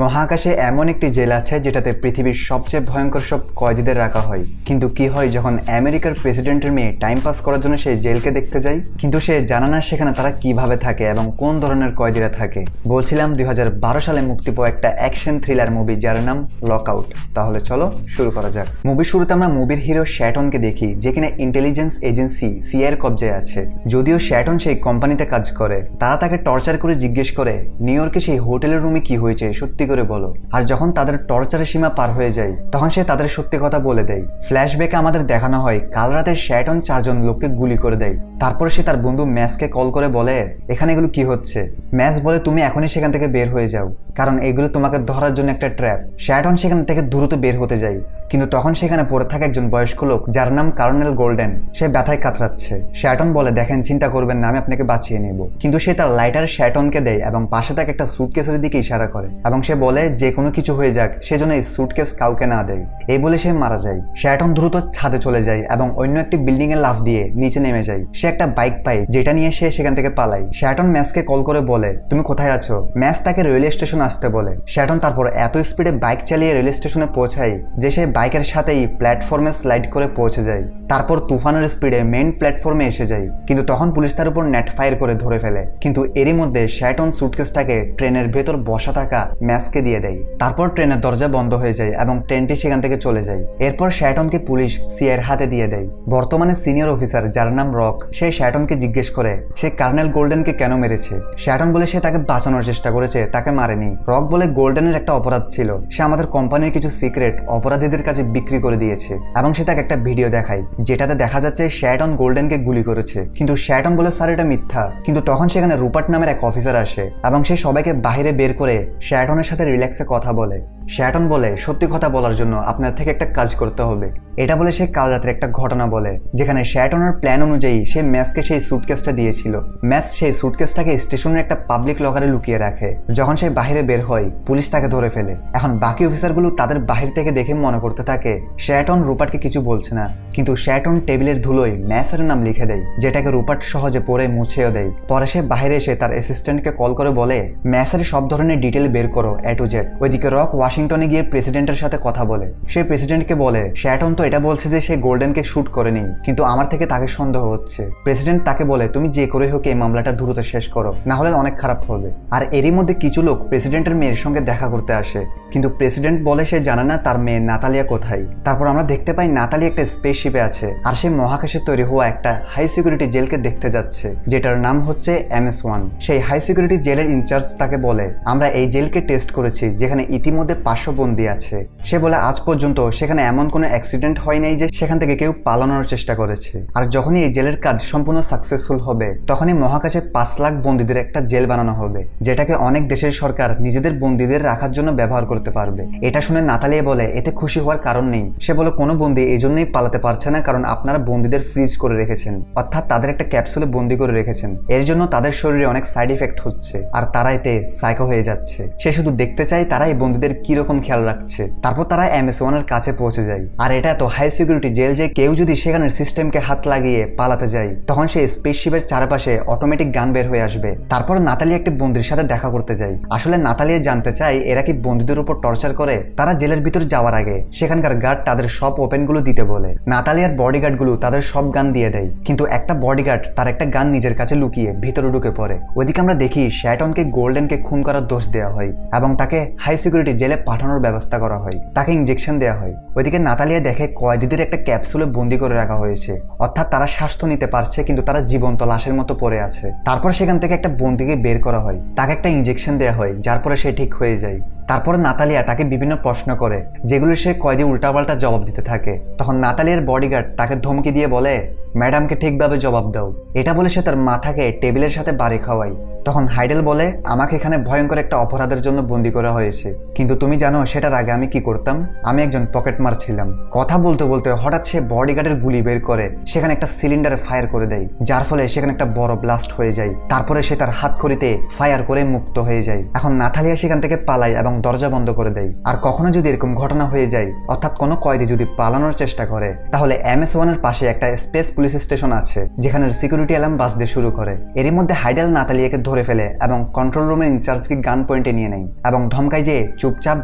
মহাকাশে এমন একটি জেল আছে যেটাতে পৃথিবীর সবচেয়ে ভয়ঙ্কর সব কয়েদিদের রাখা হয়। কিন্তু কি হয় যখন আমেরিকার প্রেসিডেন্টের মেয়ে টাইম পাস করার জন্য সেই জেলকে দেখতে যায়, কিন্তু সে জানে না সেখানে তারা কিভাবে থাকে এবং কোন ধরনের কয়েদিরা থাকে। বলছিলাম 2012 সালে মুক্তি পাওয়া একটা অ্যাকশন থ্রিলার মুভি যার নাম লক আউট। তাহলে চলো শুরু করা যাক। মুভির শুরুতে আমরা মুভির হিরো শ্যাটনকে দেখি, যে কিনা ইন্টেলিজেন্স এজেন্সি সিআইএর কবজায় আছে। যদিও শ্যাটন সেই কোম্পানিতে কাজ করে, তারা তাকে টর্চার করে জিজ্ঞেস করে নিউ ইয়র্কে সেই হোটেলের রুমে কি হয়েছে সত্যি করে বলো। আর যখন তাদের টর্চারের সীমা পার হয়ে যায় তখন সে তাদের সত্যি কথা বলে দেয়। ফ্ল্যাশব্যাকে আমাদের দেখানো হয় কাল রাতে শ্যাটন 4 জন লোককে গুলি করে দেয়। তারপর সে তার বন্ধু ম্যাসকে কল করে বলে এখানে এগুলো কি হচ্ছে। ম্যাস বলে তুমি এখনই সেখান থেকে বের হয়ে যাও, কারণ এগুলো তোমাকে ধরার জন্য একটা ট্র্যাপ। শ্যাটন সেখান থেকে দ্রুত বের হতে যায়, কিন্তু তখন সেখানে পড়ে থাকে একজন বয়স্ক লোক যার নাম কর্নেল গোল্ডেন। সে ব্যথায় কাতরাচ্ছে। শ্যাটন বলে দেখেন চিন্তা করবেন না, আমি আপনাকে বাঁচিয়ে নেব। কিন্তু সে তার লাইটার শ্যাটনকে দেয় এবং পাশে তাকে একটা সুটকেসের দিকে ইশারা করে এবং সে বলে যে কোনো কিছু হয়ে যাক সেজন্য এই সুটকেস কাউকে না দেয়। এই বলে সে মারা যায়। শ্যাটন দ্রুত ছাদে চলে যায় এবং অন্য একটি বিল্ডিং এ লাফ দিয়ে নিচে নেমে যায়। সে একটা বাইক পায় যেটা নিয়ে সে সেখান থেকে পালায়। শ্যাটন ম্যাসকে কল করে বলে তুমি কোথায় আছো। ম্যাস তাকে রেলওয়ে স্টেশন আসতে বলে। শ্যাটন তারপর এত স্পিডে বাইক চালিয়ে রেলওয়ে স্টেশনে পৌঁছায় যে সে বাইকের সাথেই প্ল্যাটফর্মে স্লাইড করে পৌঁছে যায়। তারপর তুফানের স্পিডে মেইন প্ল্যাটফর্মে এসে যায়, কিন্তু তখন পুলিশ তার উপর নেট ফায়ার করে ধরে ফেলে। কিন্তু এরই মধ্যে শ্যাটন সুটকেসটাকে ট্রেনের ভেতর বসা থাকা ম্যাসকে দিয়ে দেয়। তারপর ট্রেনের দরজা বন্ধ হয়ে যায় এবং ট্রেনটি সেখান থেকে চলে যায়। এরপর শ্যাটনকে পুলিশ সিআইএর হাতে দিয়ে দেয়। বর্তমানে সিনিয়র অফিসার যার নাম রক, সে শ্যাটনকে জিজ্ঞেস করে সে কর্নেল গোল্ডেনকে কেন মেরেছে। শ্যাটন বলে সে তাকে বাঁচানোর চেষ্টা করেছে, তাকে মারেনি। রক বলে গোল্ডেনের একটা অপরাধ ছিল, সে আমাদের কোম্পানির কিছু সিক্রেট অপরাধীদের কাছে বিক্রি করে দিয়েছে এবং সে তাকে একটা ভিডিও দেখায় যেটাতে দেখা যাচ্ছে শ্যাটন গোল্ডেনকে গুলি করেছে। কিন্তু শ্যাটন বলে স্যার এটা মিথ্যা। কিন্তু তখন সেখানে রুপার্ট নামের এক অফিসার আসে এবং সে সবাইকে বাইরে বের করে শ্যাটনের সাথে রিল্যাক্সে কথা বলে। শ্যাটন বলে সত্যি কথা বলার জন্য আপনার থেকে একটা কাজ করতে হবে। এটা বলে সে কাল রাতের একটা ঘটনা বলে যেখানে শ্যাটনের প্ল্যান অনুযায়ী সে ম্যাসকে সেই সুটকেসটা দিয়েছিল। ম্যাস সেই সুটকেসটাকে স্টেশনের একটা পাবলিক লকারে লুকিয়ে রাখে। যখন সে বাইরে বের হয় পুলিশ তাকে ধরে ফেলে। এখন বাকি অফিসারগুলো তাদের বাহির থেকে দেখে মনে করতে থাকে শ্যাটন রুপার্টকে কিছু বলছে না, কিন্তু শ্যাটন টেবিলের ধুলোয় ম্যাসের নাম লিখে দেয়, যেটাকে রুপার্ট সহজে পড়ে মুছেও দেয়। পরে সে বাইরে এসে তার অ্যাসিস্ট্যান্টকে কল করে বলে ম্যাসের সব ধরনের ডিটেল বের করো A to Z। ওইদিকে রক ওয়াশিংটনে গিয়ে প্রেসিডেন্টের সাথে কথা বলে। সে প্রেসিডেন্টকে বলে শ্যাটন তো এটা বলছে যে সে গোল্ডেনকে শুট করেনি, কিন্তু আমার থেকে তাকে সন্দেহ হচ্ছে। প্রেসিডেন্ট তাকে বলে তুমি যে করে হোক এই মামলাটা দ্রুত শেষ করো, না হলে অনেক খারাপ হবে। আর এরই মধ্যে কিছু লোক প্রেসিডেন্টের মেয়ের সঙ্গে দেখা করতে আসে, কিন্তু প্রেসিডেন্ট বলে সে জানে না তার মেয়ে নাতালিয়া কোথায়। তারপর আমরা দেখতে পাই নাতালিয়া একটা স্পেসশিপে আছে আর সে মহাকাশে তৈরি হওয়া একটা হাই সিকিউরিটি জেলকে দেখতে যাচ্ছে, যেটার নাম হচ্ছে MS-1। সেই হাই সিকিউরিটি জেলের ইনচার্জ তাকে বলে আমরা এই জেলকে টেস্ট করেছি যেখানে ইতিমধ্যে 500 বন্দী আছে। সে বলে আজ পর্যন্ত সেখানে এমন কোনো অ্যাক্সিডেন্ট হয় নাই যে সেখান থেকে কেউ পালানোর চেষ্টা করেছে। আর যখনই এই জেলের কাজ সম্পূর্ণ সাকসেসফুল হবে তখনই মহাকাশে 5 লাখ বন্দীদের একটা জেল বানানো হবে, যেটাকে অনেক দেশের সরকার নিজেদের বন্দীদের রাখার জন্য ব্যবহার করতে পারবে। এটা শুনে নাতালিয়া বলে এতে খুশি হওয়ার কারণ নেই। সে বলে কোনো বন্দী এই জন্যই পালাতে পারছে না কারণ আপনারা বন্দীদের ফ্রিজ করে রেখেছেন, অর্থাৎ তাদের একটা ক্যাপসুলে বন্দী করে রেখেছেন। এর জন্য তাদের শরীরে অনেক সাইড ইফেক্ট হচ্ছে আর তারা এতে সাইকো হয়ে যাচ্ছে। সে শুধু দেখতে চায় তারা এই বন্দীদের কিরকম খেয়াল রাখছে। তারপর তারা MS-1 এর কাছে পৌঁছে যায়। আর এটা এত হাই সিকিউরিটি জেল যে কেউ যদি সেখানের সিস্টেমকে হাত লাগিয়ে পালাতে যায় তখন সেই স্পেসশিপের চারপাশে অটোমেটিক গান বের হয়ে আসবে। তারপর নাতালিয়া একটি বন্দীর সাথে দেখা করতে যায়। আসলে নাতালিয়া জানতে চায় এরা কি বন্দীদের উপর টর্চার করে। তারা জেলের ভিতর যাওয়ার আগে সেখানকার গার্ড তাদের সব ওপেনগুলো দিতে বলে। নাতালিয়ার বডিগার্ডগুলো তাদের সব গান দিয়ে দেয়, কিন্তু একটা বডিগার্ড তার একটা গান নিজের কাছে লুকিয়ে ভিতরে ঢুকে পড়ে। ওইদিকে আমরা দেখি শ্যাটনকে গোল্ডেনকে খুন করার দোষ দেওয়া হয় এবং তাকে হাই সিকিউরিটি জেলে পাঠানোর ব্যবস্থা করা হয়, তাকে ইনজেকশন দেওয়া হয়। ওইদিকে নাতালিয়া দেখে কয়েদিদের একটা ক্যাপসুলে বন্দি করে রাখা হয়েছে, অর্থাৎ তারা শ্বাস তো নিতে পারছে কিন্তু তারা জীবন্ত লাশের মতো পড়ে আছে। তারপর সেখান থেকে একটা বন্দিকে বের করা হয়, তাকে একটা ইনজেকশন দেওয়া হয় যার পরে সে ঠিক হয়ে যায়। তারপর নাতালিয়া তাকে বিভিন্ন প্রশ্ন করে যেগুলো সে কয়েদি উল্টাপাল্টা জবাব দিতে থাকে। তখন নাতালিয়ার বডিগার্ড তাকে ধমকি দিয়ে বলে ম্যাডামকে ঠিকভাবে জবাব দাও। এটা বলে সে তার মাথাকে টেবিলের সাথে বাড়ি খাওয়ায়। তখন হাইডেল বলে আমাকে এখানে ভয়ঙ্কর একটা অপরাধের জন্য বন্দী করা হয়েছে, কিন্তু তুমি জানো সেটার আগে আমি কি করতাম? আমি একজন পকেটমার ছিলাম। কথা বলতে বলতে হঠাৎ সে বডিগার্ডের গুলি বের করে সেখানে একটা সিলিন্ডারে ফায়ার করে দেয়, যার ফলে সেখানে একটা বড় ব্লাস্ট হয়ে যায়। তারপরে সে তার হাতখড়িতে ফায়ার করে মুক্ত হয়ে যায়। এখন নাতালিয়া সেখান থেকে পালায় এবং দরজা বন্ধ করে দেয়। আর কখনো যদি এরকম ঘটনা হয়ে যায়, অর্থাৎ কোনো কয়েদি যদি পালানোর চেষ্টা করে, তাহলে MS-1 এর পাশে একটা স্পেস পুলিশ স্টেশন আছে যেখানে সিকিউরিটি অ্যালার্ম বাজতে শুরু করে। এরই মধ্যে হাইডেল নাতালিয়াকে ধরে ফেলে এবং কন্ট্রোল রুমের ইনচার্জকে গান পয়েন্টে নিয়ে নেয় এবং ধমকায় যে চুপচাপ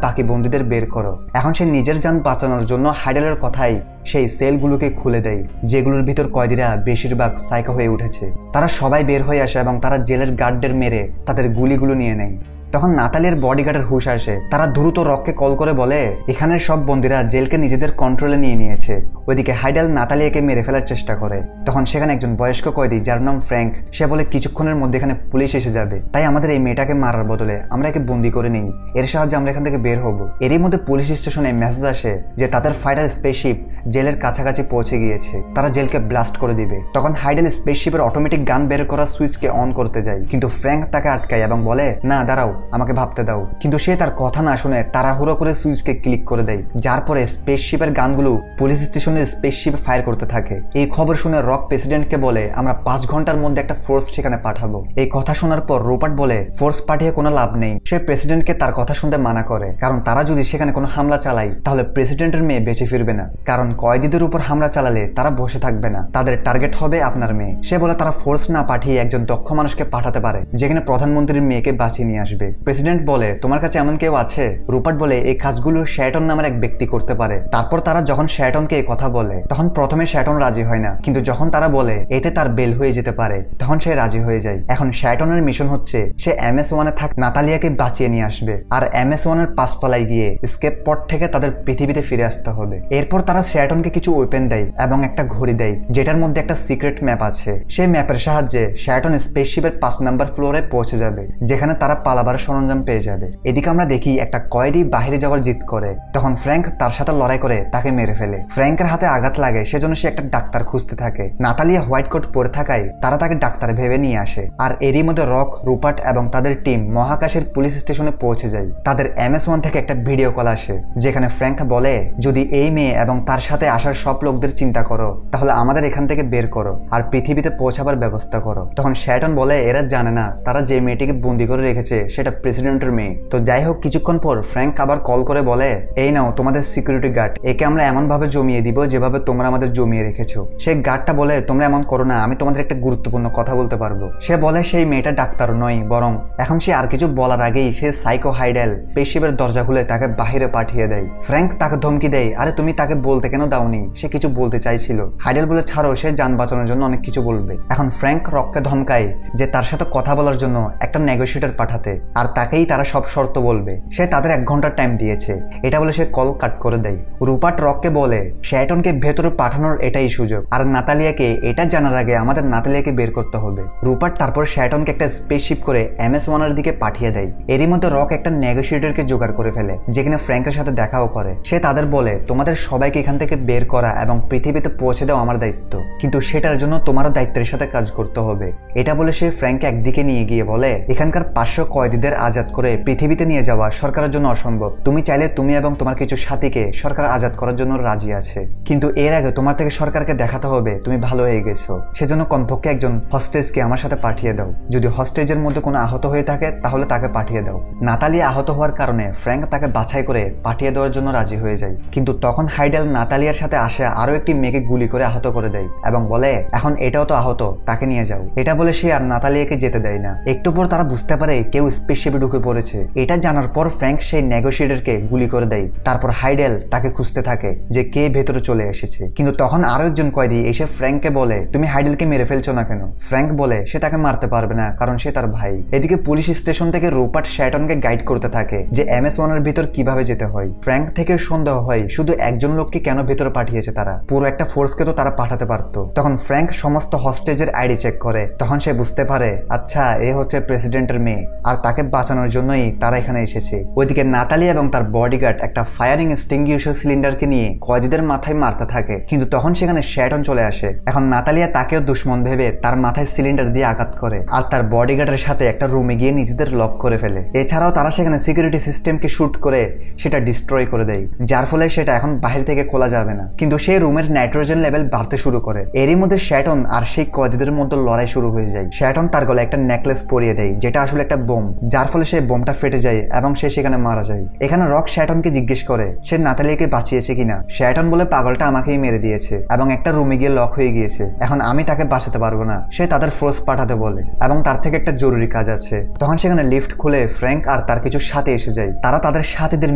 বাকি বন্দীদের বের করো। এখন সে নিজের যান বাঁচানোর জন্য হাইডেলের কথাই সেই সেলগুলোকে খুলে দেয় যেগুলোর ভিতর কয়েদিরা বেশিরভাগ সাইকো হয়ে উঠেছে। তারা সবাই বের হয়ে আসে এবং তারা জেলের গার্ডদের মেরে তাদের গুলিগুলো নিয়ে নেয়। তখন নাতালিয়ার বডিগার্ডের হুঁশ আসে। তারা দ্রুত রককে কল করে বলে এখানের সব বন্দীরা জেলকে নিজেদের কন্ট্রোলে নিয়ে নিয়েছে। ওইদিকে হাইডেল নাতালিয়াকে মেরে ফেলার চেষ্টা করে। তখন সেখানে একজন বয়স্ক কয়েদি যার নাম ফ্র্যাঙ্ক, সে বলে কিছুক্ষণের মধ্যে এখানে পুলিশ এসে যাবে, তাই আমাদের এই মেয়েটাকে মারার বদলে আমরা একে বন্দি করে নিই, এর সাহায্যে আমরা এখান থেকে বের হব। এরই মধ্যে পুলিশ স্টেশনে মেসেজ আসে যে তাদের ফাইটার স্পেসশিপ জেলের কাছাকাছি পৌঁছে গিয়েছে, তারা জেলকে ব্লাস্ট করে দিবে। তখন হাইডেল স্পেসশিপের অটোমেটিক গান বের করা সুইচকে অন করতে যায়, কিন্তু ফ্র্যাঙ্ক তাকে আটকায় এবং বলে না দাঁড়াও, আমাকে ভাবতে দাও। কিন্তু সে তার কথা না শুনে তাড়াহুড়ো করে সুইচকে ক্লিক করে দেয়, যার পরে স্পেসশিপের গানগুলো পুলিশ স্টেশনের স্পেসশিপে ফায়ার করতে থাকে। এই খবর শুনে রক প্রেসিডেন্টকে বলে আমরা 5 ঘন্টার মধ্যে একটা ফোর্স সেখানে পাঠাবো। এই কথা শোনার পর রুপার্ট বলে ফোর্স পাঠিয়ে কোনো লাভ নেই। সে প্রেসিডেন্টকে তার কথা শুনতে মানা করে, কারণ তারা যদি সেখানে কোনো হামলা চালায় তাহলে প্রেসিডেন্টের মেয়ে বেঁচে ফিরবে না, কারণ কয়েদিদের উপর হামলা চালালে তারা বসে থাকবে না, তাদের টার্গেট হবে আপনার মেয়ে। সে বলে তারা ফোর্স না পাঠিয়ে একজন দক্ষ মানুষকে পাঠাতে পারে যেখানে প্রধানমন্ত্রীর মেয়েকে বাঁচিয়ে নিয়ে আসবে। প্রেসিডেন্ট বলে তোমার কাছে এমন কেউ আছে? রুপার্ট বলে এই কাজগুলো শ্যাটন নামের এক ব্যক্তি করতে পারে। তারপর তারা যখন শ্যাটনকে এই কথা বলে তখন প্রথমে শ্যাটন রাজি হয় না, কিন্তু যখন তারা বলে এতে তার বেল হয়ে যেতে পারে তখন সে রাজি হয়ে যায়। এখন শ্যাটনের মিশন হচ্ছে সে MS-1 এ থাক নাতালিয়াকে বাঁচিয়ে নিয়ে আসবে আর MS-1 এর 5 তলায় গিয়ে স্কেপ পড থেকে তাদের পৃথিবীতে ফিরে আসতে হবে। এরপর তারা শ্যাটনকে কিছু ওয়েপেন দেয় এবং একটা ঘড়ি দেয় যেটার মধ্যে একটা সিক্রেট ম্যাপ আছে। সেই ম্যাপের সাহায্যে শ্যাটন স্পেসশিপের 5 নম্বর ফ্লোরে পৌঁছে যাবে যেখানে তারা পালাবার সরঞ্জাম পেয়ে যাবে। এদিকে আমরা দেখি একটা কয়েদি বাইরে যাওয়ার জিদ করে, তখন ফ্র্যাঙ্ক তার সাথে লড়াই করে তাকে মেরে ফেলে। ফ্র্যাঙ্কের হাতে আঘাত লাগে, সেজন্য সে একটা ডাক্তার খুঁজতে থাকে। নাতালিয়া হোয়াইট কোট পরে থাকায় তারা তাকে ডাক্তার ভেবে নিয়ে আসে। আর এরই মধ্যে রক, রুপার্ট এবং তাদের টিম মহাকাশের পুলিশ স্টেশনে পৌঁছে যায়। তাদের MS-1 থেকে একটা ভিডিও কল আসে যেখানে ফ্র্যাঙ্ক বলে যদি এই মেয়ে এবং তার সাথে আসার সব লোকদের চিন্তা করো তাহলে আমাদের এখান থেকে বের করো আর পৃথিবীতে পৌঁছাবার ব্যবস্থা করো। তখন শ্যাটন বলে এরা জানে না তারা যে মেয়েটিকে বন্দি করে রেখেছে সেটা প্রেসিডেন্টের মেয়ে। তো যাই হোক, কিছুক্ষণ পর ফ্র্যাঙ্ক আবার কল করে বলে এই নাও তোমাদের সিকিউরিটি গার্ড, একে আমরা এমন ভাবে জমিয়ে দিব যেভাবে তোমরা আমাদের জমিয়ে রেখেছো। সেই গার্ডটা বলে তোমরা এমন করো না, আমি তোমাদের একটা গুরুত্বপূর্ণ কথা বলতে পারবো। সে বলে সেই মেয়েটা ডাক্তার নয়, বরং এখন সে আর কিছু বলার আগেই সে সাইকো হাইডেল স্পেসশিপের দরজা খুলে তাকে বাহিরে পাঠিয়ে দেয়। ফ্র্যাঙ্ক তাকে ধমকি দেয় আরে তুমি তাকে বলতে কেন দাওনি, সে কিছু বলতে চাইছিল। হাইডেল বলে ছাড়ো, সে যান বাঁচানোর জন্য অনেক কিছু বলবে। এখন ফ্র্যাঙ্ক রককে ধমকায় যে তার সাথে কথা বলার জন্য একটা নেগোশিয়েটর পাঠাতে আর তাকেই তারা সব শর্ত বলবে। সে তাদের 1 ঘন্টার টাইম দিয়েছে, এটা বলে সে কল কাট করে দেয়। রুপার্ট রককে বলে শ্যাটনকে ভেতরে পাঠানোর এটাই সুযোগ, আর নাতালিয়াকে এটা জানার আগে আমাদের নাতালিয়াকে বের করতে হবে। রুপার্ট তারপর শ্যাটনকে একটা স্পেসশিপ করে MS-1 এর দিকে পাঠিয়ে দেয়। এরই মধ্যে রক একটা নেগোশিয়েটরকে জোগাড় করে ফেলে যেখানে ফ্র্যাঙ্কের সাথে দেখাও করে। সে তাদের বলে তোমাদের সবাইকে এখান থেকে বের করা এবং পৃথিবীতে পৌঁছে দেওয়া আমার দায়িত্ব, কিন্তু সেটার জন্য তোমারও দায়িত্বের সাথে কাজ করতে হবে। এটা বলে সে ফ্র্যাঙ্ককে একদিকে নিয়ে গিয়ে বলে এখানকার 500 কয়েদিদের আজাদ করে পৃথিবীতে নিয়ে যাওয়া সরকারের জন্য অসম্ভব। তুমি চাইলে তুমি এবং তোমার কিছু সাথীকে সরকার আজাদ করার জন্য রাজি আছে, কিন্তু এর আগে তোমার থেকে সরকারকে দেখাতে হবে তুমি ভালো হয়ে গেছো। সেজন্য কমপক্ষে একজন হস্টেজকে আমার সাথে পাঠিয়ে দাও। যদি হস্টেজের মধ্যে কোনো আহত হয়ে থাকে তাহলে তাকে পাঠিয়ে দাও। নাতালিয়া আহত হওয়ার কারণে ফ্র্যাঙ্ক তাকে বাছাই করে পাঠিয়ে দেওয়ার জন্য রাজি হয়ে যায়, কিন্তু তখন হাইডেল নাতালিয়ার সাথে আসে আরো একটি মেয়েকে গুলি করে আহত করে দেয় এবং বলে এখন এটাও তো আহত, তাকে নিয়ে যাও। এটা বলে সে আর নাতালিয়াকে যেতে দেয় না। একটু পর তারা বুঝতে পারে কেউ স্পেসশিপে ঢুকে পড়েছে। এটা জানার পর ফ্র্যাঙ্ক সেই নেগোশিয়েটরকে গুলি করে দেয়। তারপর হাইডেল তাকে খুঁজতে থাকে যে কে ভেতরে চলে এসেছে, কিন্তু তখন আরো একজন কয়েদি এসে ফ্র্যাঙ্ককে বলে তুমি হাইডেলকে মেরে ফেলছো না কেন? ফ্র্যাঙ্ক বলে সে তাকে মারতে পারবে না কারণ সে তার ভাই। এদিকে পুলিশ স্টেশন থেকে রুপার্ট শ্যাটনকে গাইড করতে থাকে যে MS-1 এর ভিতর কিভাবে যেতে হয়। ফ্র্যাঙ্ক থেকে সন্দেহ হয় শুধু একজন লোককে কেন ভেতরে পাঠিয়েছে তারা, পুরো একটা ফোর্সকে তো তারা পাঠাতে পারতো। তখন ফ্র্যাঙ্ক সমস্ত হস্টেজের আইডি চেক করে, তখন সে বুঝতে পারে আচ্ছা এ হচ্ছে প্রেসিডেন্টের মেয়ে আর তাকে বাঁচানোর জন্যই তারা এখানে এসেছে। ওইদিকে নাতালি এবং তার বডিগার্ড একটা ফায়ারিং এক্সটিংগুইশার সিলিন্ডারকে নিয়ে কয়েদিদের মাথায় মারতে থাকে, কিন্তু তখন সেখানে শ্যাটন চলে আসে। এখন নাতালিয়া তাকেও দুশ্মন ভেবে তার মাথায় সিলিন্ডার দিয়ে আঘাত করে আর তার বডিগার্ডের সাথে একটা রুমে গিয়ে নিজেদের লক করে ফেলে। এছাড়াও তারা সেখানে সিকিউরিটি সিস্টেমকে শুট করে সেটা ডিস্ট্রয় করে দেয়, যার ফলে সেটা এখন বাহির থেকে খোলা যাবে না। কিন্তু সেই রুমের নাইট্রোজেন লেভেল বাড়তে শুরু করে। এরই মধ্যে শ্যাটন আর সেই কয়েদিদের মধ্যে লড়াই শুরু হয়ে যায়। শ্যাটন তার গলায় একটা নেকলেস পরিয়ে দেয় যেটা আসলে একটা বোম, যার ফলে সে বোমটা ফেটে যায় এবং সে সেখানে মারা যায়। এখানে রক শ্যাটনকে জিজ্ঞেস করে সে নাতালিয়াকে বাঁচিয়েছে কিনা। শ্যাটন বলে পাগলটা আমাকেই মেরে দিয়েছে এবং একটা রুমে গিয়ে লক হয়ে গিয়েছে, এখন আমি তাকে বাঁচাতে পারবো না। সে তাদের ফোর্স পাঠাতে বলে এবং তার থেকে একটা জরুরি কাজ আছে। তখন সেখানে লিফট খুলে ফ্র্যাঙ্ক আর তার কিছু সাথী এসে যায়। তারা তাদের সাথীদের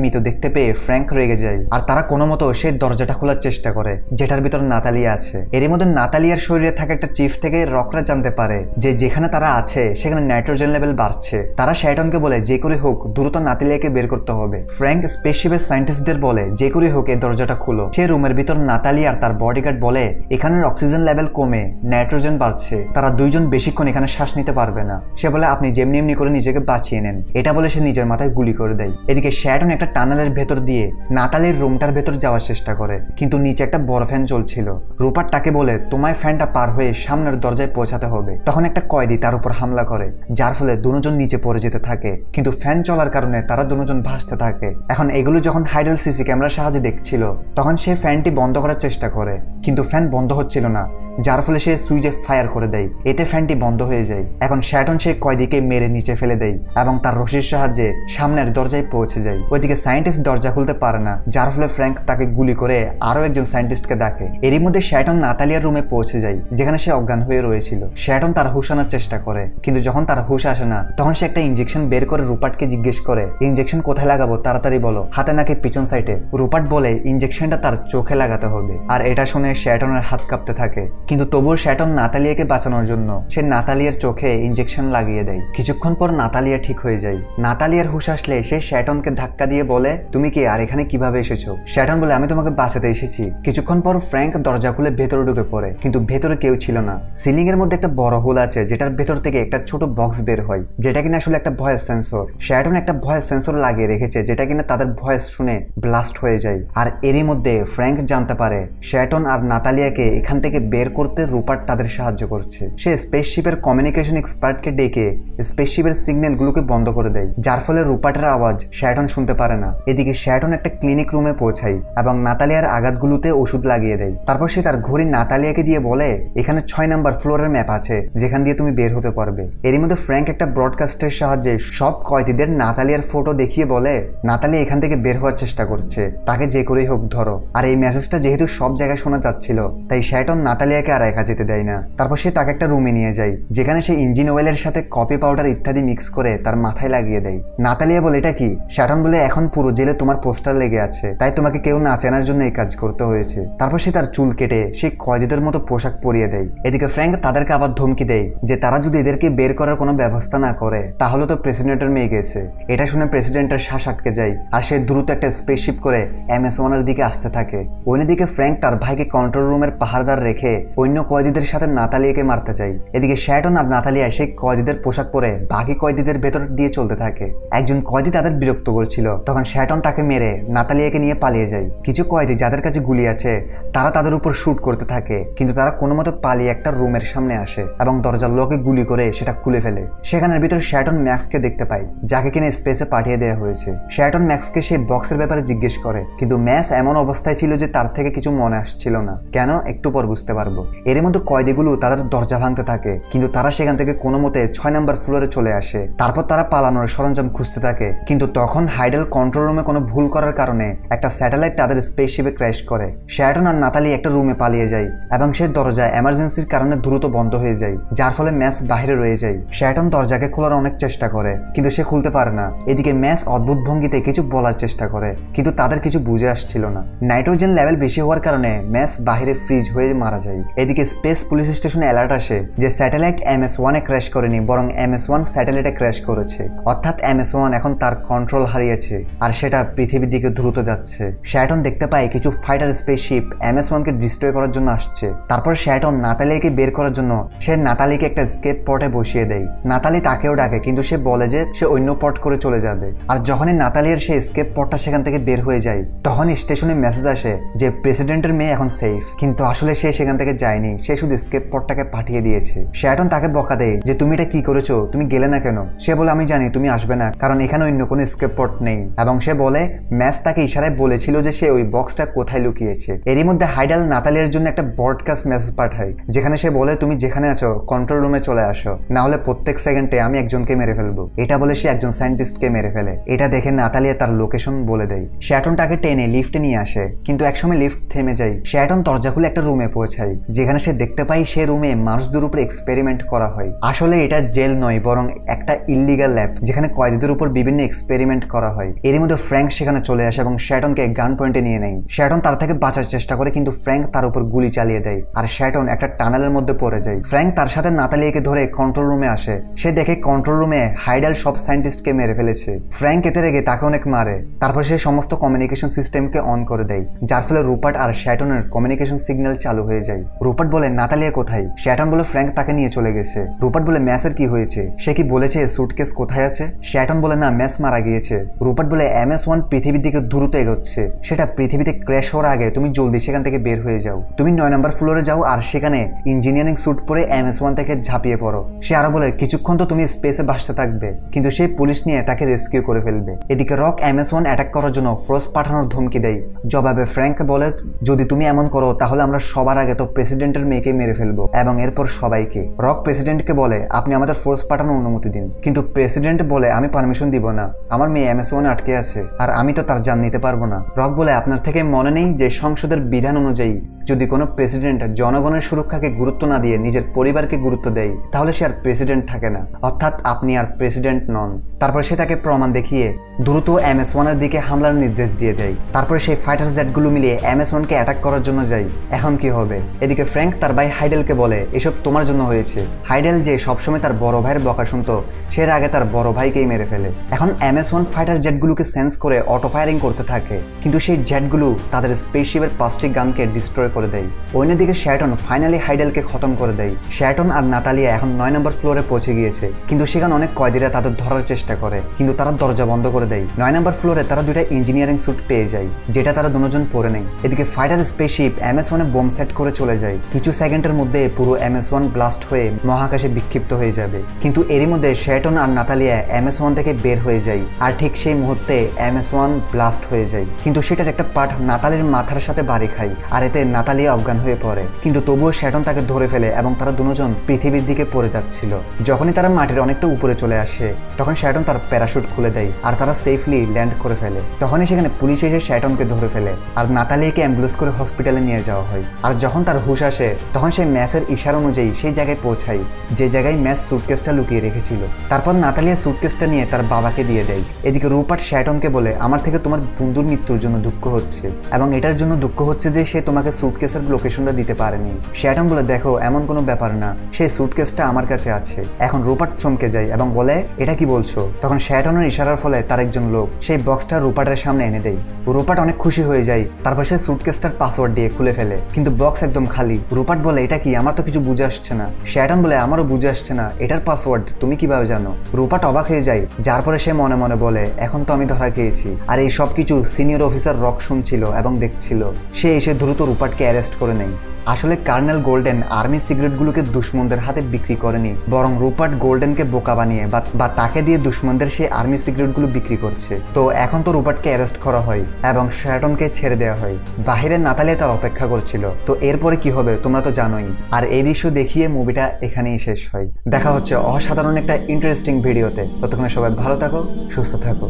মৃত দেখতে পেয়ে ফ্র্যাঙ্ক রেগে যায় আর তারা কোনো মতো সেই দরজাটা খোলার চেষ্টা করে যেটার ভিতর নাতালিয়া আছে। এর মধ্যে নাতালিয়ার শরীরে থাকা একটা চিপ থেকে রকরা জানতে পারে যে যেখানে তারা আছে সেখানে নাইট্রোজেন লেভেল বাড়ছে। তারা শ্যাটনকে বলে যে করে হোক দ্রুত নাতালিয়াকে বের করতে হবে। ফ্র্যাঙ্ক স্পেসশিপের সায়েন্টিস্টদের বলে যে করে হোক এই দরজাটা খুলো। সে রুমের ভিতর নাতালিয়া আর তার বডিগার্ড বলে এখানের অক্সিজেন লেভেল কমে নাইট্রোজেন বাড়ছে, তারা দুইজন বেশিক্ষণ এখানে শ্বাস নিতে পারবে না। সে বলে আপনি যেমনি এমনি করে নিজেকে বাঁচিয়ে নেন। এটা বলে সে নিজের মাথায় গুলি করে দেয়। এদিকে শ্যাটন একটা টানেলের ভেতর দিয়ে নাতালির রুমটার ভেতর যাওয়ার চেষ্টা করে কিন্তু নিচে একটা বড় ফ্যান চলছিল। রুপার্ট তাকে বলে তোমায় ফ্যানটা পার হয়ে সামনের দরজায় পৌঁছাতে হবে। তখন একটা কয়েদি তার উপর হামলা করে যার ফলে দুজন নিচে পড়ে যেতে থাকে কিন্তু ফ্যান চলার কারণে তারা দুজন ভাসতে থাকে। এখন এগুলো যখন হাইডেল সিসি ক্যামেরার সাহায্যে দেখছিল তখন সে ফ্যানটি বন্ধ করার চেষ্টা করে কিন্তু ফ্যান বন্ধ হচ্ছিল না, যার ফলে সে সুইচে ফায়ার করে দেয়। এতে ফ্যানটি বন্ধ হয়ে যায়। এখন শ্যাটন সে কয়েদিকে মেরে নিচে ফেলে দেয় এবং তার রশির সাহায্যে সামনের দরজায় পৌঁছে যায়। ওইদিকে সায়েন্টিস্ট দরজা খুলতে পারে না, যার ফলে ফ্র্যাঙ্ক তাকে গুলি করে আরো একজন সায়েন্টিস্টকে ডাকে। এরই মধ্যে শ্যাটন নাতালিয়ার রুমে পৌঁছে যায় যেখানে সে অজ্ঞান হয়ে রয়েছিল। শ্যাটন তার হুশ আনার চেষ্টা করে কিন্তু যখন তার হুশ আসে না তখন সে একটা ইঞ্জেকশন বের করে রুপার্টকে জিজ্ঞেস করে ইঞ্জেকশন কোথায় লাগাবো, তাড়াতাড়ি বলো। হাতে নাকি পিছন সাইডে। রুপার্ট বলে ইঞ্জেকশনটা তার চোখে লাগাতে হবে আর এটা শুনে শ্যাটনের হাত কাঁপতে থাকে কিন্তু তবুও শ্যাটন নাতালিয়াকে বাঁচানোর জন্য সে নাতালিয়ার চোখে ইঞ্জেকশন লাগিয়ে দেয়। কিছুক্ষণ পর নাতালিয়া ঠিক হয়ে যায়। নাতালিয়ার হুশ আসলে সে শ্যাটনকে ধাক্কা দিয়ে বলে তুমি কি আর এখানে কিভাবে এসেছো? শ্যাটন বলে আমি তোমাকে বাঁচাতে এসেছি। কিছুক্ষণ পর ফ্র্যাঙ্ক দরজা খুলে ভেতরে ঢুকে পড়ে কিন্তু ভেতরে কেউ ছিল না। সিলিং এর মধ্যে একটা বড় হোল আছে যেটার ভেতর থেকে একটা ছোট বক্স বের হয় যেটা কিনা আসলে একটা ভয়েস সেন্সর। শ্যাটন একটা ভয়েস সেন্সর লাগিয়ে রেখেছে যেটা কিনা তাদের ভয়েস শুনে ব্লাস্ট হয়ে যায়। আর এরই মধ্যে ফ্র্যাঙ্ক জানতে পারে শ্যাটন আর নাতালিয়াকে এখান থেকে বের করতে রুপার্ট তাদের সাহায্য করছে। সে স্পেসশিপের কমিউনিকেশন এক্সপার্টকে ডেকে স্পেসশিপের সিগন্যালগুলোকে বন্ধ করে দেয় যার ফলে রুপার্টের আওয়াজ শ্যাটন শুনতে পারে না। এদিকে শ্যাটন একটা ক্লিনিক রুমে পৌঁছায় এবং নাতালিয়ার আঘাতগুলোতে ওষুধ লাগিয়ে দেয়। তারপর সে তার ঘড়ি নাতালিয়াকে দিয়ে বলে এখানে 6 নাম্বার ফ্লোরের ম্যাপ আছে যেখান দিয়ে তুমি বের হতে পারবে। এরই মধ্যে ফ্র্যাঙ্ক একটা ব্রডকাস্টের সাহায্যে সব কয়েদিদের নাতালিয়ার ফটো দেখিয়ে বলে নাতালিয়া এখান থেকে বের হওয়ার চেষ্টা করছে, তাকে যে করেই হোক ধরো। আর এই মেসেজটা যেহেতু সব জায়গায় শোনা যাচ্ছিল তাই শ্যাটন নাতালিয়াকে আর একা যেতে দেয় না। তারপর সে তাকে একটা রুমে নিয়ে যায় যেখানে সে ইঞ্জিন অয়েলের সাথে কফি পাউডার ইত্যাদি মিক্স করে তার মাথায় লাগিয়ে দেয়। নাতালিয়া বলে এটা কি? শ্যাটন বলে এখন পুরো জেলে তোমার পোস্টার লেগে আছে তাই তোমাকে কেউ না চেনার জন্য এই কাজ করতে হয়েছে। তারপর সে তার চুল কেটে সেই কয়েদিদের মতো পোশাক পরিয়ে দেয়। এদিকে ফ্র্যাঙ্ক তাদেরকে আবার ধমকি দেয় যে তারা যদি এদেরকে বের করার কোনো ব্যবস্থা না করে তাহলে তো প্রেসিডেন্টের মেয়ে গেছে। এটা শুনে প্রেসিডেন্টের শ্বাস আটকে যায় আর সে দ্রুত একটা স্পেসশিপ করে MS-1 এর দিকে আসতে থাকে। অন্যদিকে ফ্র্যাঙ্ক তার ভাইকে কন্ট্রোল রুমের পাহারাদার রেখে অন্য কয়েদিদের সাথে নাতালিয়াকে মারতে চায়। এদিকে শ্যাটন আর নাতালিয়া সেই কয়েদিদের পোশাক পরে বাকি কয়েদিদের ভেতর দিয়ে চলতে থাকে। একজন কয়েদি তাদের বিরক্ত করছিল, তখন শ্যাটন তাকে মেরে নাতালিয়াকে নিয়ে পালিয়ে যায়। কিছু কয়েদি যাদের কাছে গুলি আছে তারা তাদের উপর শুট করতে থাকে কিন্তু তারা কোনো মতো পালিয়ে একটা রুমের সামনে আসে এবং দরজার লকে গুলি করে সেটা খুলে ফেলে। সেখানের ভিতর শ্যাটন ম্যাক্সকে দেখতে পায় যাকে কিনে স্পেসে পাঠিয়ে দেওয়া হয়েছে। শ্যাটন ম্যাক্সকে সেই বক্সের ব্যাপারে জিজ্ঞেস করে কিন্তু ম্যাক্স এমন অবস্থায় ছিল যে তার থেকে কিছু মনে আসছিল না। কেন একটু পর বুঝতে পারবো। এর মধ্যে কয়েদিগুলো তাদের দরজা ভাঙতে থাকে কিন্তু তারা সেখান থেকে কোনো মতে 6 নাম্বার ফ্লোরে চলে আসে। তারপর তারা পালানোর সরঞ্জাম খুঁজতে থাকে কিন্তু তখন হাইডেল কন্ট্রোল রুমে কোনো ভুল করার কারণে একটা স্যাটেলাইট তাদের স্পেসশিপে ক্র্যাশ করে। শ্যাটন আর নাতালি একটা রুমে পালিয়ে যায় এবং সে দরজা এমার্জেন্সির কারণে দ্রুত বন্ধ হয়ে যায় যার ফলে ম্যাক্স বাইরে রয়ে যায়। শ্যাটন দরজাকে খোলার অনেক চেষ্টা করে কিন্তু সে খুলতে পারে না। এদিকে ম্যাক্স অদ্ভুত ভঙ্গিতে কিছু বলার চেষ্টা করে কিন্তু তাদের কিছু বুঝে আসছিল না। নাইট্রোজেন লেভেল বেশি হওয়ার কারণে ম্যাক্স বাইরে ফ্রিজ হয়ে মারা যায়। এদিকে স্পেস পুলিশ স্টেশনে অ্যালার্ট আসে যে স্যাটেলাইট MS-1 এ ক্র্যাশ করেনি বরং MS-1 স্যাটেলাইটে ক্র্যাশ করেছে, অর্থাৎ MS-1 এখন তার কন্ট্রোল হারিয়েছে আর সেটা পৃথিবীর দিকে দ্রুত যাচ্ছে। শ্যাটন দেখতে পায় কিছু ফাইটার স্পেসশিপ MS-1 কে ডিস্ট্রয় করার জন্য আসছে। তারপর শ্যাটন নাতালিয়াকে বের করার জন্য সে নাতালিকে একটা স্কেপ পটে বসিয়ে দেয়। নাতালি তাকেও ডাকে কিন্তু সে বলে যে সে অন্য পট করে চলে যাবে। আর যখনই নাতালিয়ার সে স্কেপ পটটা সেখান থেকে বের হয়ে যায় তখন স্টেশনে মেসেজ আসে যে প্রেসিডেন্টের মেয়ে এখন সেফ, কিন্তু আসলে সে সেখান থেকে যায়নি, সে শুধু স্কেপ পডটাকে পাঠিয়ে দিয়েছে। শ্যাটন তাকে বকা দেয় যে তুমি এটা কি করেছো, তুমি গেলে না কেন? সে বলে আমি জানি তুমি আসবে না, কারণ এখানে অন্য কোনো স্কেপ পড নেই। এবং সে বলে ম্যাচ তাকে ইশারায় বলেছিল যে সে ওই বক্সটা কোথায় লুকিয়েছে। এরই মধ্যে হাইডাল নাতালিয়ার জন্য একটা ব্রডকাস্ট মেসেজ পাঠায়, যেখানে সে বলে তুমি যেখানে আছো কন্ট্রোল রুমে চলে আসো, না হলে প্রত্যেক সেকেন্ডে আমি একজনকে মেরে ফেলবো। এটা বলে সে একজন সায়েন্টিস্টকে মেরে ফেলে। এটা দেখে নাতালিয়া তার লোকেশন বলে দেয়। শ্যাটন তাকে টেনে লিফটে নিয়ে আসে, কিন্তু একসময় লিফট থেমে যায়। শ্যাটন দরজা খুলে একটা রুমে পৌঁছায়, যেখানে সে দেখতে পায় সে রুমে মানুষদের উপর এক্সপেরিমেন্ট করা হয়। আসলে এটা জেল নয়, বরং একটা ইল্লিগাল ল্যাব, যেখানে কয়েদিদের উপর বিভিন্ন এক্সপেরিমেন্ট করা হয়। এর মধ্যে ফ্র্যাঙ্ক সেখানে চলে আসে এবং শ্যাটনকে গান পয়েন্টে নিয়ে নেয়। শ্যাটন তার থেকে বাঁচার চেষ্টা করে, কিন্তু ফ্র্যাঙ্ক তার উপর গুলি চালিয়ে দেয় আর শ্যাটন একটা টানেলের মধ্যে পড়ে যায়। ফ্র্যাঙ্ক তার সাথে নাতালিয়াকে ধরে কন্ট্রোল রুমে আসে। সে দেখে কন্ট্রোল রুমে হাইডাল সব সায়েন্টিস্টকে মেরে ফেলেছে। ফ্র্যাঙ্ক এতে রেগে তাকে অনেক মারে। তারপর সে সমস্ত কমিউনিকেশন সিস্টেমকে অন করে দেয়, যার ফলে রুপার্ট আর শ্যাটনের কমিউনিকেশন সিগন্যাল চালু হয়ে যায়। রুপার্ট বলে নাতালিয়া কোথায়? শ্যাটন বলে ফ্র্যাঙ্ক তাকে নিয়ে চলে গেছে। রুপার্ট বলে ম্যাসের কি হয়েছে? সে কি বলেছে সুটকেস কোথায় আছে? শ্যাটন বলে না, ম্যাস মারা গিয়েছে। রুপার্ট বলে MS-1 পৃথিবীর দিকে দ্রুত এগোচ্ছে, সেটা পৃথিবীতে ক্র্যাশ হওয়ার আগে তুমি জলদি সেখান থেকে বের হয়ে যাও। তুমি 9 নম্বর ফ্লোরে যাও আর সেখানে ইঞ্জিনিয়ারিং স্যুট পরে MS-1 থেকে ঝাঁপিয়ে পড়ো। সে আরো বলে কিছুক্ষণ তো তুমি স্পেসে ভাসতে থাকবে, কিন্তু সেই পুলিশ নিয়ে তাকে রেস্কিউ করে ফেলবে। এদিকে রক MS-1 অ্যাটাক করার জন্য ফ্রস্ট পাঠানোর ধমকি দেয়। জবাবে ফ্র্যাঙ্ক বলে যদি তুমি এমন করো তাহলে আমরা সবার আগে তো প্রেসিডেন্টের মেয়েকে মেরে ফেলবো এবং এরপর সবাইকে। রক প্রেসিডেন্টকে বলে আপনি আমাদের ফোর্স পাঠানোর অনুমতি দিন, কিন্তু প্রেসিডেন্ট বলে আমি পারমিশন দিব না, আমার মেয়ে MS-1 আটকে আছে আর আমি তো তার জান নিতে পারবো না। রক বলে আপনার থেকে মনে নেই যে সংসদের বিধান অনুযায়ী যদি কোনো প্রেসিডেন্ট জনগণের সুরক্ষাকে গুরুত্ব না দিয়ে নিজের পরিবারকে গুরুত্ব দেয় তাহলে সে আর প্রেসিডেন্ট থাকে না, অর্থাৎ আপনি আর প্রেসিডেন্ট নন। তারপর সে তাকে প্রমাণ দেখিয়ে দ্রুত MS-1 এর দিকে হামলার নির্দেশ দিয়ে দেয়। তারপরে সেই ফাইটার জেটগুলো মিলিয়ে MS-1 কে অ্যাটাক করার জন্য যায়। এখন কি হবে? এদিকে ফ্র্যাঙ্ক তার ভাই হাইডেলকে বলে এসব তোমার জন্য হয়েছে। হাইডেল যে সবসময় তার বড় ভাইয়ের বকা শুনতো, সে আগে তার বড় ভাইকেই মেরে ফেলে। এখন MS-1 ফাইটার জেটগুলোকে সেন্স করে অটো ফায়ারিং করতে থাকে, কিন্তু সেই জেটগুলো তাদের স্পেসশিপের 5টি গানকে ডিস্ট্রয় করে দেয়। অন্যদিকে শ্যাটন ফাইনালি হাইডেলকে খতম করে দেয়। শ্যাটন আর নাতালিয়া এখন 9 নম্বর ফ্লোরে পৌঁছে গিয়েছে, কিন্তু সেখানে অনেক কয়েদিরা তাদের ধরার চেষ্টা করে, কিন্তু তারা দরজা বন্ধ করে দেয়। 9 নম্বর ফ্লোরে তারা দুইটা ইঞ্জিনিয়ারিং স্যুট পেয়ে যায়, যেটা তারা দুজন পরে নেয়। এদিকে ফাইটার স্পেসশিপ MS-1 এ বোম সেট করে চলে যায়। কিছু সেকেন্ডের মধ্যে পুরো MS-1 ব্লাস্ট হয়ে মহাকাশে বিক্ষিপ্ত হয়ে যাবে, কিন্তু এরই মধ্যে শ্যাটন আর নাতালিয়া MS-1 থেকে বের হয়ে যায়। আর ঠিক সেই মুহূর্তে MS-1 ব্লাস্ট হয়ে যায়, কিন্তু সেটার একটা পার্ট নাতালির মাথার সাথে বাড়ি খায় আর এতে নাতালিয়া অজ্ঞান হয়ে পড়ে। কিন্তু তবুও শ্যাটন তাকে ধরে ফেলে এবং তারা দুজন পৃথিবীর দিকে পড়ে যাচ্ছিল। যখনই তারা মাটির অনেকটা উপরে চলে আসে তখন শ্যাটন তার প্যারাশুট খুলে দেয় আর তারা সেফলি ল্যান্ড করে ফেলে। তখনই সেখানে পুলিশ এসে শ্যাটনকে ধরে ফেলে আর নাতালিয়াকে অ্যাম্বুলেন্স করে হসপিটালে নিয়ে যাওয়া হয়। আর যখন তার হুঁশ আসে তখন সে ম্যাসের ইশারা অনুযায়ী সেই জায়গায় পৌঁছায় যে জায়গায় ম্যাস সুটকেসটা লুকিয়ে রেখেছিল। তারপর নাতালিয়া সুটকেসটা নিয়ে তার বাবাকে দিয়ে দেয়। এদিকে রুপার্ট শ্যাটনকে বলে আমার থেকে তোমার বন্ধুর মৃত্যুর জন্য দুঃখ হচ্ছে এবং এটার জন্য দুঃখ হচ্ছে যে সে তোমাকে সুটকেসের লোকেশনটা দিতে পারেনি। শ্যাটন বলে দেখো এমন কোনো ব্যাপার না, সেই সুটকেসটা আমার কাছে আছে। এখন রুপার্ট চমকে যায় এবং বলে এটা কি বলছো? তখন শ্যাটনের ইশারার ফলে তার একজন লোক সেই বক্সটা রুপার্টের সামনে এনে দেয়। রুপার্ট অনেক খুশি হয়ে যায়। তারপর সে সুটকেসটার পাসওয়ার্ড দিয়ে খুলে ফেলে, কিন্তু বক্স একদম খালি। রুপার্ট বলে এটা কি? আমার তো কিছু বুঝে আসছে না। শ্যাটন বলে আমারও বুঝে আসছে না, এটার পাসওয়ার্ড তুমি কিভাবে জানো? রুপার্ট অবাক হয়ে যায়, যার পরে সে মনে মনে বলে এখন তো আমি ধরা খেয়েছি। আর এই সব কিছু সিনিয়র অফিসার রক শুনছিল এবং দেখছিল। সে এসে দ্রুত রুপার্টকে অ্যারেস্ট করে নেয়। আসলে কার্নেল গোল্ডেন আর্মি সিগারেটগুলোকে দুশ্মনদের হাতে বিক্রি করেনি, বরং রুপার্ট গোল্ডেনকে বোকা বানিয়ে বা তাকে দিয়ে দুশ্মনদের সেই আর্মি সিগারেটগুলো বিক্রি করছে। তো এখন তো রুপার্টকে অ্যারেস্ট করা হয় এবং শ্যাটনকে ছেড়ে দেওয়া হয়। বাহিরে নাতালিয়া তার অপেক্ষা করছিল। তো এরপরে কি হবে তোমরা তো জানোই। আর এই দৃশ্য দেখিয়ে মুভিটা এখানেই শেষ হয়। দেখা হচ্ছে অসাধারণ একটা ইন্টারেস্টিং ভিডিওতে। ততক্ষণে সবাই ভালো থাকো, সুস্থ থাকো।